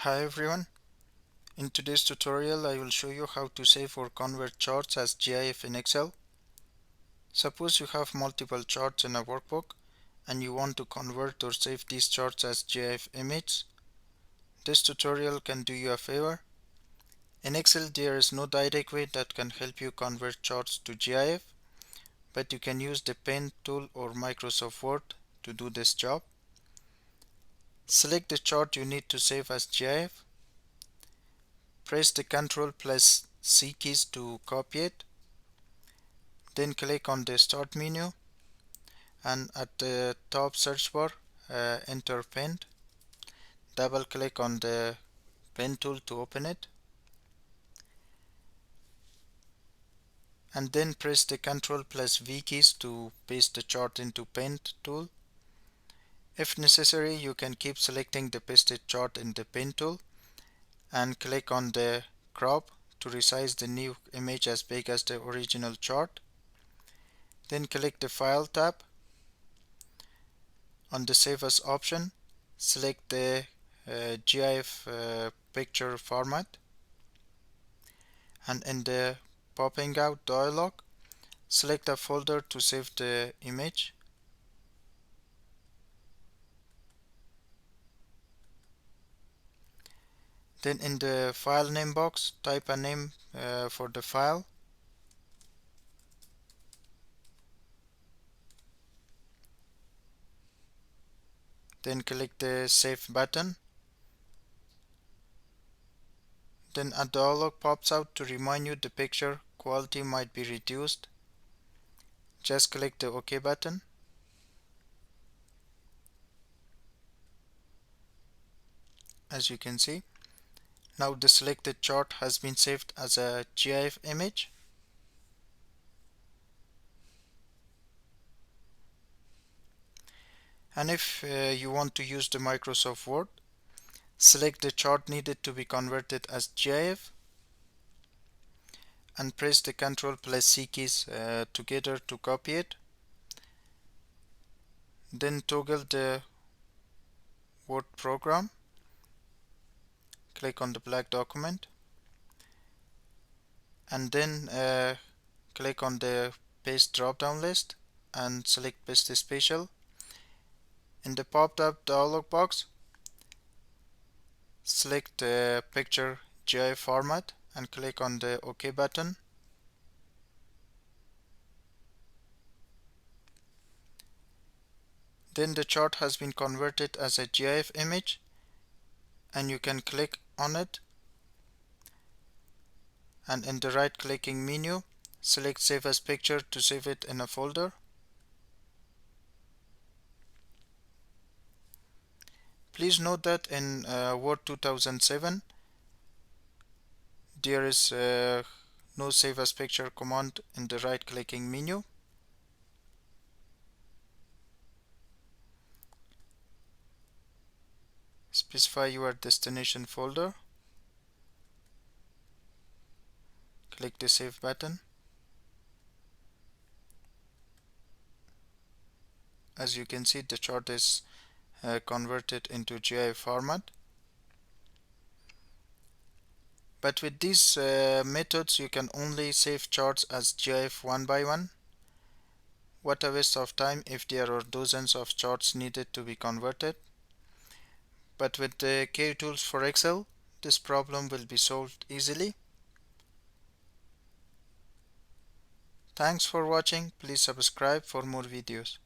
Hi everyone, in today's tutorial I will show you how to save or convert charts as GIF in Excel. Suppose you have multiple charts in a workbook and you want to convert or save these charts as GIF image. This tutorial can do you a favor. In Excel there is no direct way that can help you convert charts to GIF, but you can use the pen tool or Microsoft Word to do this job. Select the chart you need to save as GIF. Press the Ctrl plus C keys to copy it. Then click on the Start menu and at the top search bar enter pen. Double click on the pen tool to open it and then press the Ctrl plus V keys to paste the chart into pen tool. If necessary, you can keep selecting the pasted chart in the pen tool and click on the crop to resize the new image as big as the original chart. Then click the File tab. On the Save As option, select the GIF picture format, and in the popping out dialog, select a folder to save the image. Then in the file name box, type a name for the file. Then click the Save button. Then a dialog pops out to remind you the picture quality might be reduced. Just click the OK button. As you can see, now the selected chart has been saved as a GIF image. And if you want to use the Microsoft Word, select the chart needed to be converted as GIF and press the Ctrl plus C keys together to copy it. Then toggle the Word program. Click on the black document and then click on the paste drop down list and select paste special. In the popped up dialog box, select the picture GIF format and click on the OK button. Then the chart has been converted as a GIF image and you can click on it, and in the right clicking menu, select Save as Picture to save it in a folder. Please note that in Word 2007 there is no Save as Picture command in the right clicking menu. Specify your destination folder. Click the Save button. As you can see, the chart is converted into GIF format. But with these methods, you can only save charts as GIF one by one. What a waste of time if there are dozens of charts needed to be converted. But with the K tools for Excel, this problem will be solved easily. Thanks for watching. Please subscribe for more videos.